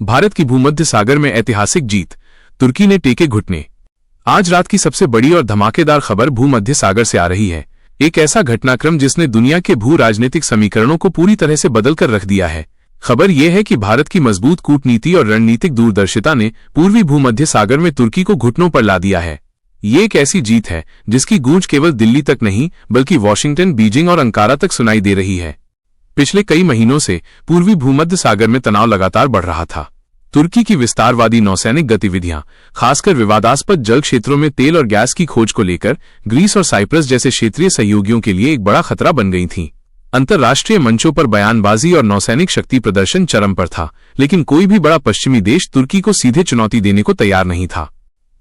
भारत की भूमध्य सागर में ऐतिहासिक जीत, तुर्की ने टेके घुटने। आज रात की सबसे बड़ी और धमाकेदार खबर भूमध्य सागर से आ रही है। एक ऐसा घटनाक्रम जिसने दुनिया के भू राजनीतिक समीकरणों को पूरी तरह से बदलकर रख दिया है। खबर यह है कि भारत की मजबूत कूटनीति और रणनीतिक दूरदर्शिता ने पूर्वी भूमध्य सागर में तुर्की को घुटनों पर ला दिया है। ये एक ऐसी जीत है जिसकी गूंज केवल दिल्ली तक नहीं बल्कि वॉशिंगटन, बीजिंग और अंकारा तक सुनाई दे रही है। पिछले कई महीनों से पूर्वी भूमध्य सागर में तनाव लगातार बढ़ रहा था। तुर्की की विस्तारवादी नौसैनिक गतिविधियां, खासकर विवादास्पद जल क्षेत्रों में तेल और गैस की खोज को लेकर ग्रीस और साइप्रस जैसे क्षेत्रीय सहयोगियों के लिए एक बड़ा खतरा बन गई थीं। अंतर्राष्ट्रीय मंचों पर बयानबाजी और नौसैनिक शक्ति प्रदर्शन चरम पर था, लेकिन कोई भी बड़ा पश्चिमी देश तुर्की को सीधे चुनौती देने को तैयार नहीं था।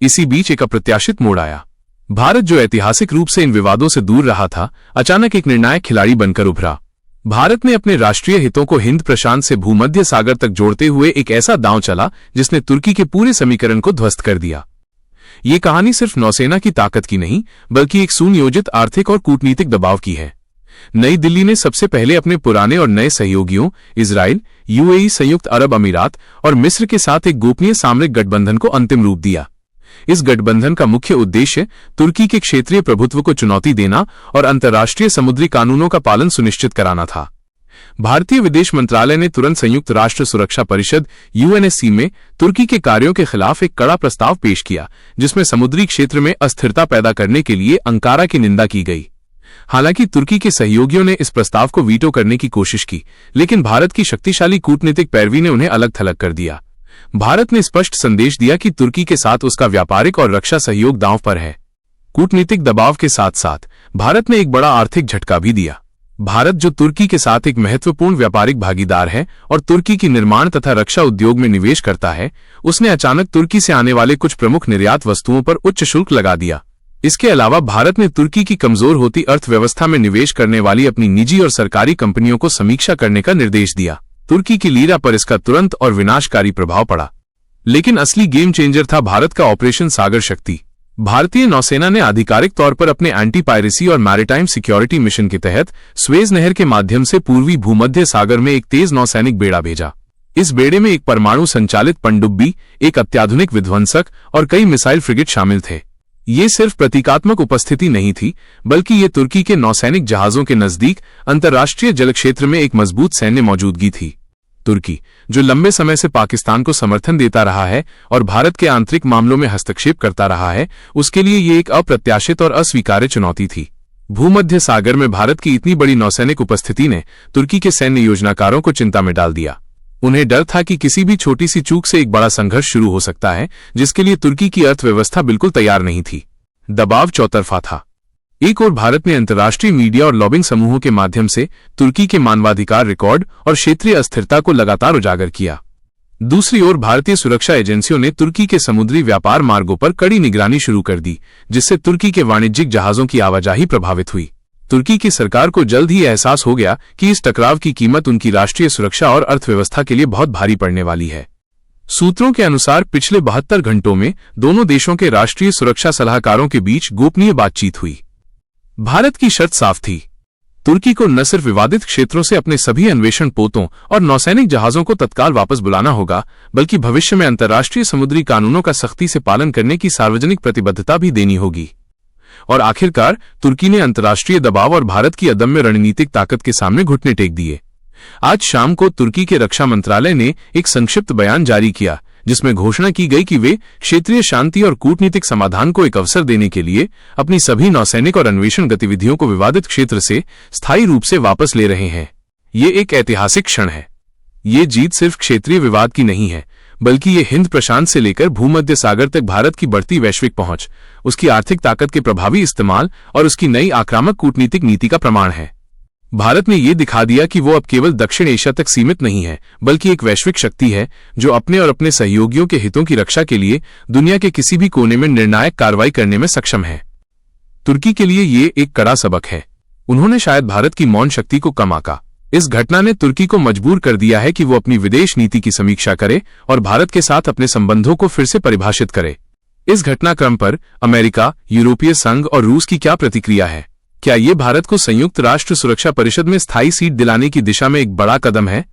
इसी बीच एक अप्रत्याशित मोड़ आया। भारत, जो ऐतिहासिक रूप से इन विवादों से दूर रहा था, अचानक एक निर्णायक खिलाड़ी बनकर उभरा। भारत ने अपने राष्ट्रीय हितों को हिंद प्रशांत से भूमध्य सागर तक जोड़ते हुए एक ऐसा दांव चला जिसने तुर्की के पूरे समीकरण को ध्वस्त कर दिया। ये कहानी सिर्फ नौसेना की ताकत की नहीं बल्कि एक सुनियोजित आर्थिक और कूटनीतिक दबाव की है। नई दिल्ली ने सबसे पहले अपने पुराने और नए सहयोगियों इजराइल, यूएई, संयुक्त अरब अमीरात और मिस्र के साथ एक गोपनीय सामरिक गठबंधन को अंतिम रूप दिया। इस गठबंधन का मुख्य उद्देश्य तुर्की के क्षेत्रीय प्रभुत्व को चुनौती देना और अंतर्राष्ट्रीय समुद्री कानूनों का पालन सुनिश्चित कराना था। भारतीय विदेश मंत्रालय ने तुरंत संयुक्त राष्ट्र सुरक्षा परिषद यूएनएससी में तुर्की के कार्यों के खिलाफ एक कड़ा प्रस्ताव पेश किया, जिसमें समुद्री क्षेत्र में अस्थिरता पैदा करने के लिए अंकारा की निंदा की गई। हालांकि तुर्की के सहयोगियों ने इस प्रस्ताव को वीटो करने की कोशिश की, लेकिन भारत की शक्तिशाली कूटनीतिक पैरवी ने उन्हें अलग थलग कर दिया। भारत ने स्पष्ट संदेश दिया कि तुर्की के साथ उसका व्यापारिक और रक्षा सहयोग दांव पर है। कूटनीतिक दबाव के साथ साथ भारत ने एक बड़ा आर्थिक झटका भी दिया। भारत, जो तुर्की के साथ एक महत्वपूर्ण व्यापारिक भागीदार है और तुर्की की निर्माण तथा रक्षा उद्योग में निवेश करता है, उसने अचानक तुर्की से आने वाले कुछ प्रमुख निर्यात वस्तुओं पर उच्च शुल्क लगा दिया। इसके अलावा भारत ने तुर्की की कमजोर होती अर्थव्यवस्था में निवेश करने वाली अपनी निजी और सरकारी कंपनियों को समीक्षा करने का निर्देश दिया। तुर्की की लीरा पर इसका तुरंत और विनाशकारी प्रभाव पड़ा। लेकिन असली गेम चेंजर था भारत का ऑपरेशन सागर शक्ति। भारतीय नौसेना ने आधिकारिक तौर पर अपने एंटी पायरेसी और मैरीटाइम सिक्योरिटी मिशन के तहत स्वेज नहर के माध्यम से पूर्वी भूमध्य सागर में एक तेज नौसैनिक बेड़ा भेजा। इस बेड़े में एक परमाणु संचालित पनडुब्बी, एक अत्याधुनिक विध्वंसक और कई मिसाइल फ्रिगेट शामिल थे। ये सिर्फ प्रतीकात्मक उपस्थिति नहीं थी, बल्कि ये तुर्की के नौसैनिक जहाजों के नजदीक अंतर्राष्ट्रीय जल क्षेत्र में एक मजबूत सैन्य मौजूदगी थी। तुर्की, जो लंबे समय से पाकिस्तान को समर्थन देता रहा है और भारत के आंतरिक मामलों में हस्तक्षेप करता रहा है, उसके लिए ये एक अप्रत्याशित और अस्वीकार्य चुनौती थी। भूमध्य सागर में भारत की इतनी बड़ी नौसैनिक उपस्थिति ने तुर्की के सैन्य योजनाकारों को चिंता में डाल दिया। उन्हें डर था कि किसी भी छोटी सी चूक से एक बड़ा संघर्ष शुरू हो सकता है, जिसके लिए तुर्की की अर्थव्यवस्था बिल्कुल तैयार नहीं थी। दबाव चौतरफा था। एक ओर भारत ने अंतर्राष्ट्रीय मीडिया और लॉबिंग समूहों के माध्यम से तुर्की के मानवाधिकार रिकॉर्ड और क्षेत्रीय अस्थिरता को लगातार उजागर किया। दूसरी ओर भारतीय सुरक्षा एजेंसियों ने तुर्की के समुद्री व्यापार मार्गों पर कड़ी निगरानी शुरू कर दी, जिससे तुर्की के वाणिज्यिक जहाजों की आवाजाही प्रभावित हुई। तुर्की की सरकार को जल्द ही एहसास हो गया कि इस टकराव की कीमत उनकी राष्ट्रीय सुरक्षा और अर्थव्यवस्था के लिए बहुत भारी पड़ने वाली है। सूत्रों के अनुसार पिछले 72 घंटों में दोनों देशों के राष्ट्रीय सुरक्षा सलाहकारों के बीच गोपनीय बातचीत हुई। भारत की शर्त साफ थी, तुर्की को न सिर्फ विवादित क्षेत्रों से अपने सभी अन्वेषण पोतों और नौसैनिक जहाजों को तत्काल वापस बुलाना होगा, बल्कि भविष्य में अंतर्राष्ट्रीय समुद्री कानूनों का सख्ती से पालन करने की सार्वजनिक प्रतिबद्धता भी देनी होगी। और आखिरकार तुर्की ने अंतर्राष्ट्रीय दबाव और भारत की अदम्य रणनीतिक ताकत के सामने घुटने टेक दिए। आज शाम को तुर्की के रक्षा मंत्रालय ने एक संक्षिप्त बयान जारी किया, जिसमें घोषणा की गई कि वे क्षेत्रीय शांति और कूटनीतिक समाधान को एक अवसर देने के लिए अपनी सभी नौसैनिक और अन्वेषण गतिविधियों को विवादित क्षेत्र से स्थायी रूप से वापस ले रहे हैं। ये एक ऐतिहासिक क्षण है। ये जीत सिर्फ क्षेत्रीय विवाद की नहीं है, बल्कि ये हिंद प्रशांत से लेकर भूमध्य सागर तक भारत की बढ़ती वैश्विक पहुंच, उसकी आर्थिक ताकत के प्रभावी इस्तेमाल और उसकी नई आक्रामक कूटनीतिक नीति का प्रमाण है। भारत ने ये दिखा दिया कि वो अब केवल दक्षिण एशिया तक सीमित नहीं है, बल्कि एक वैश्विक शक्ति है जो अपने और अपने सहयोगियों के हितों की रक्षा के लिए दुनिया के किसी भी कोने में निर्णायक कार्रवाई करने में सक्षम है। तुर्की के लिए ये एक कड़ा सबक है। उन्होंने शायद भारत की मौन शक्ति को कम आंका। इस घटना ने तुर्की को मजबूर कर दिया है कि वो अपनी विदेश नीति की समीक्षा करे और भारत के साथ अपने संबंधों को फिर से परिभाषित करे। इस घटनाक्रम पर अमेरिका, यूरोपीय संघ और रूस की क्या प्रतिक्रिया है? क्या ये भारत को संयुक्त राष्ट्र सुरक्षा परिषद में स्थायी सीट दिलाने की दिशा में एक बड़ा कदम है?